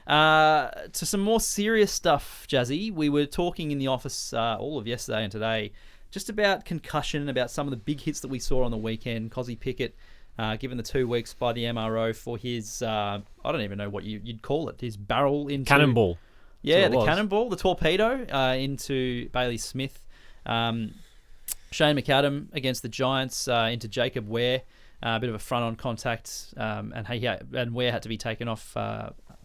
To some more serious stuff, Jazzy. We were talking in the office all of yesterday and today just about concussion, about some of the big hits that we saw on the weekend. Kozzy Pickett, given the 2 weeks by the MRO for his, I don't even know what you'd call it, his barrel into... Cannonball. Yeah, the cannonball, the torpedo into Bailey Smith. Shane McAdam against the Giants into Jacob Ware. A bit of a front-on contact, and Ware had to be taken off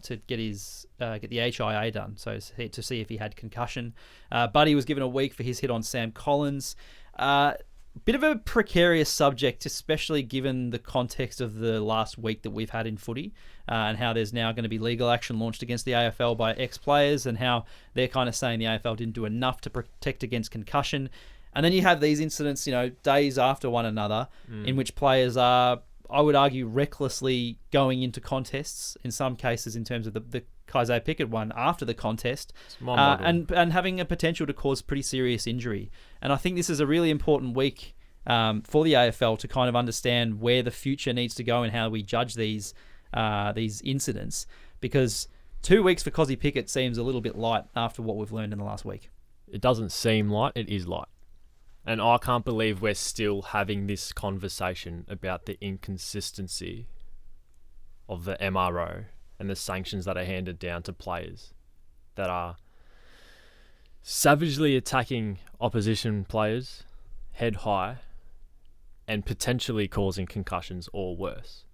to get the HIA done, so to see if he had concussion. Buddy was given a week for his hit on Sam Collins. Bit of a precarious subject, especially given the context of the last week that we've had in footy, and how there's now going to be legal action launched against the AFL by ex-players, and how they're kind of saying the AFL didn't do enough to protect against concussion. And then you have these incidents, days after one another, in which players are, I would argue, recklessly going into contests, in some cases in terms of the Kozzy Pickett one after the contest, and having a potential to cause pretty serious injury. And I think this is a really important week for the AFL to kind of understand where the future needs to go and how we judge these incidents, because 2 weeks for Kozzy Pickett seems a little bit light after what we've learned in the last week. It doesn't seem light, it is light. And I can't believe we're still having this conversation about the inconsistency of the MRO and the sanctions that are handed down to players that are savagely attacking opposition players head high and potentially causing concussions or worse.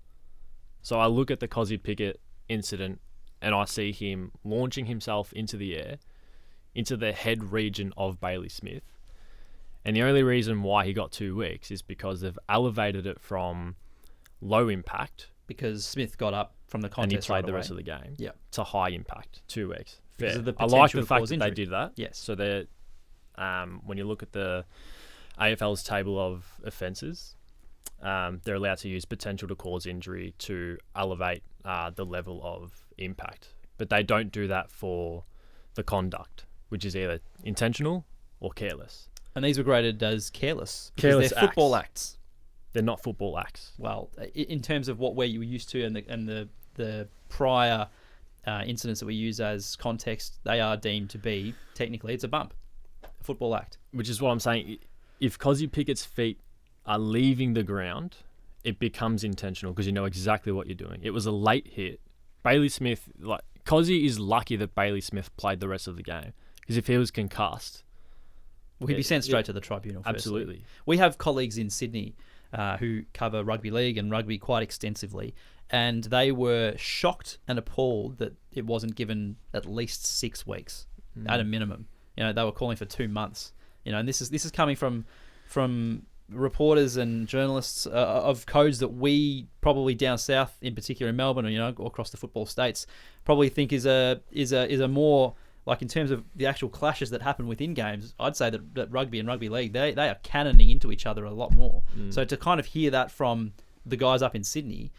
So I look at the Kozzy Pickett incident and I see him launching himself into the air, into the head region of Bailey Smith. And the only reason why he got 2 weeks is because they've elevated it from low impact. Because Smith got up from the contest and he played the rest of the game. Yeah. To high impact, 2 weeks. Fair. I like the fact that they did that. Yes. So they're, when you look at the AFL's table of offences, they're allowed to use potential to cause injury to elevate the level of impact. But they don't do that for the conduct, which is either intentional or careless. And these were graded as careless. Careless they're football acts. They're not football acts. Well, in terms of what you were used to and the prior incidents that we use as context, they are deemed to be, technically, it's a bump. A football act. Which is what I'm saying. If Kozzy Pickett's feet are leaving the ground, it becomes intentional because you know exactly what you're doing. It was a late hit. Bailey Smith, Kozzy is lucky that Bailey Smith played the rest of the game. Because if he was concussed... Well, he'd be sent straight to the tribunal. Absolutely. We have colleagues in Sydney who cover rugby league and rugby quite extensively, and they were shocked and appalled that it wasn't given at least 6 weeks at a minimum. They were calling for 2 months. And this is coming from reporters and journalists of codes that we probably down south, in particular in Melbourne, or across the football states, probably think is a more, like, in terms of the actual clashes that happen within games, I'd say that rugby and rugby league, they are cannoning into each other a lot more. So to kind of hear that from the guys up in Sydney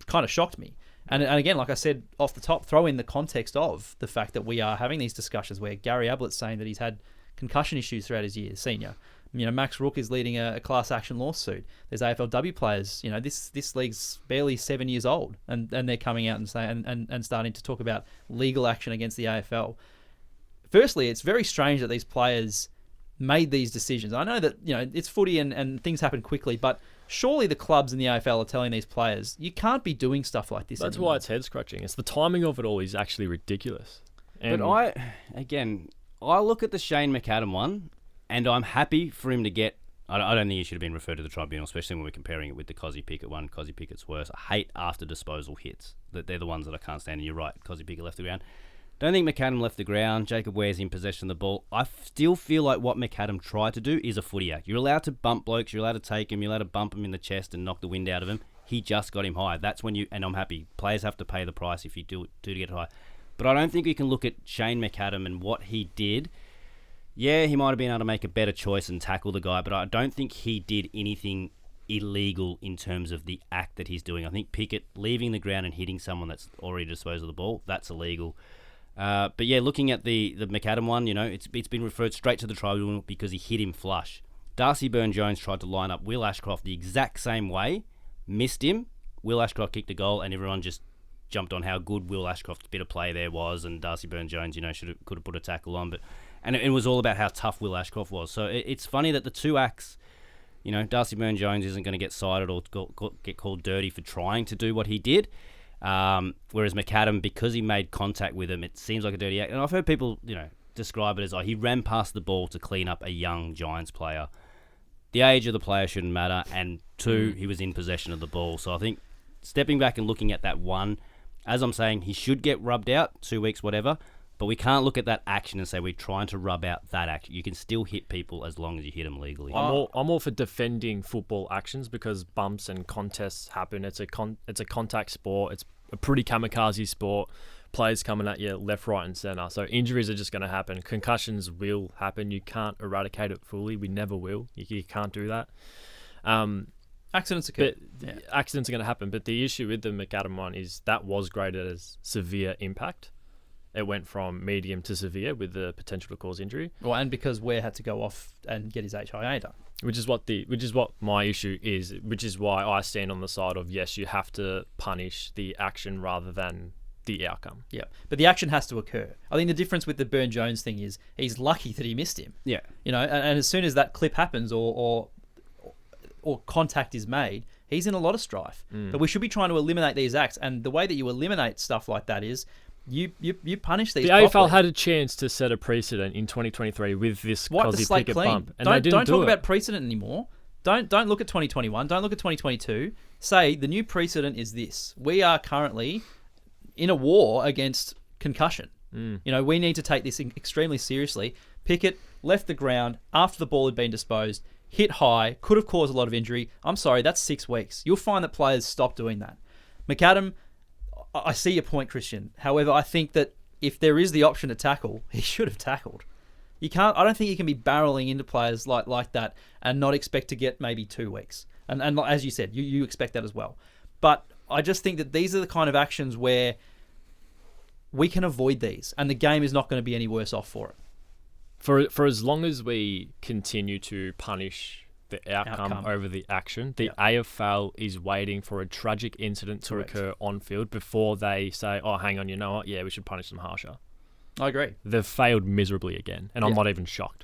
kind of shocked me. And again, like I said off the top, throw in the context of the fact that we are having these discussions where Gary Ablett's saying that he's had concussion issues throughout his years, senior. Max Rook is leading a class action lawsuit. There's AFLW players. This league's barely 7 years old, and they're coming out and saying and starting to talk about legal action against the AFL. Firstly, it's very strange that these players made these decisions. I know that it's footy and things happen quickly, but surely the clubs in the AFL are telling these players you can't be doing stuff like this. That's anymore. why it's head scratching. It's the timing of it all is actually ridiculous. But I look at the Shane McAdam one. And I'm happy for him to get... I don't think he should have been referred to the tribunal, especially when we're comparing it with the Kozzy Pickett one. Kozzy Pickett's worse. I hate after disposal hits. They're the ones that I can't stand. And you're right, Kozzy Pickett left the ground. Don't think McAdam left the ground. Jacob Ware's in possession of the ball. I still feel like what McAdam tried to do is a footy act. You're allowed to bump blokes. You're allowed to take him. You're allowed to bump him in the chest and knock the wind out of him. He just got him high. That's when you... And I'm happy. Players have to pay the price if you do to get high. But I don't think we can look at Shane McAdam and what he did... Yeah, he might have been able to make a better choice and tackle the guy, but I don't think he did anything illegal in terms of the act that he's doing. I think Pickett leaving the ground and hitting someone that's already disposed of the ball, that's illegal. But yeah, looking at the McAdam one, it's been referred straight to the tribunal because he hit him flush. Darcy Byrne-Jones tried to line up Will Ashcroft the exact same way, missed him. Will Ashcroft kicked the goal and everyone just jumped on how good Will Ashcroft's bit of play there was, and Darcy Byrne-Jones, could have put a tackle on, and it was all about how tough Will Ashcroft was. So it's funny that the two acts, Darcy Byrne-Jones isn't going to get cited or get called dirty for trying to do what he did, whereas McAdam, because he made contact with him, it seems like a dirty act. And I've heard people, describe it as he ran past the ball to clean up a young Giants player. The age of the player shouldn't matter, and two, he was in possession of the ball. So I think stepping back and looking at that one, as I'm saying, he should get rubbed out, 2 weeks, whatever, but we can't look at that action and say we're trying to rub out that action. You can still hit people as long as you hit them legally. I'm all for defending football actions because bumps and contests happen. It's a contact sport. It's a pretty kamikaze sport. Players coming at you left, right, and centre. So injuries are just going to happen. Concussions will happen. You can't eradicate it fully. We never will. You can't do that. Accidents occur. Accidents are going to happen. But the issue with the McAdam one is that was graded as severe impact. It went from medium to severe with the potential to cause injury. Well, and because Ware had to go off and get his HIA done. Which is what my issue is. Which is why I stand on the side of yes, you have to punish the action rather than the outcome. Yeah, but the action has to occur. I think the difference with the Byrne-Jones thing is he's lucky that he missed him. Yeah, and as soon as that clip happens or contact is made, he's in a lot of strife. But we should be trying to eliminate these acts, and the way that you eliminate stuff like that is you punish these. The properly. AFL had a chance to set a precedent in 2023 with this Cozzy Pickett bump, and they didn't don't do talk it. about precedent anymore. Don't look at 2021. Don't look at 2022. Say the new precedent is this. We are currently in a war against concussion. We need to take this extremely seriously. Pickett left the ground after the ball had been disposed, hit high, could have caused a lot of injury. I'm sorry, that's 6 weeks. You'll find that players stop doing that. McAdam, I see your point, Christian. However, I think that if there is the option to tackle, he should have tackled. I don't think you can be barreling into players like that and not expect to get maybe 2 weeks. And as you said, you expect that as well. But I just think that these are the kind of actions where we can avoid these, and the game is not going to be any worse off for it. For as long as we continue to punish the outcome over the action, the AFL is waiting for a tragic incident to occur on field before they say, oh, hang on, you know what? Yeah, we should punish them harsher. I agree. They've failed miserably again, and I'm not even shocked.